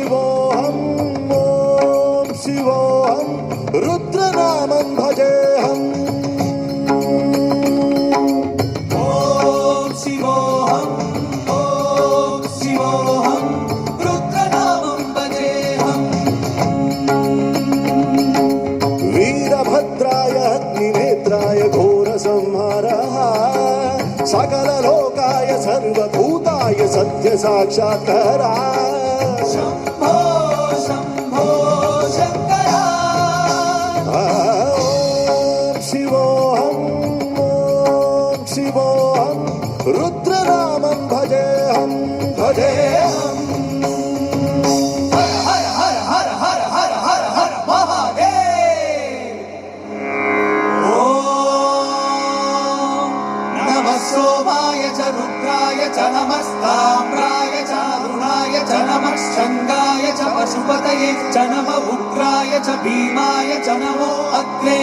शिवोऽहं ॐ शिवोऽहं रुद्रनामं भजेऽहम् ॐ शिवोऽहं रुद्रनामं भजेऽहम् वीरभद्राय अग्निनेत्राय घोरसंहारः सकललोकाय सर्वभूताय सत्यसाक्षात्कारा शम्भो शम्भो शङ्करा ॐ शिवोऽहं रुद्रनामं भजेऽहं भजेऽहम् हर हर हर हर हर हर हर हर महादेव ॐ नमः सोमाय च रुद्राय च नमस्ताम्राय च अरुणाय च नमः स्कन्दाय च पशुपतये च नमः उग्राय च भीमाय च नमो अग्रे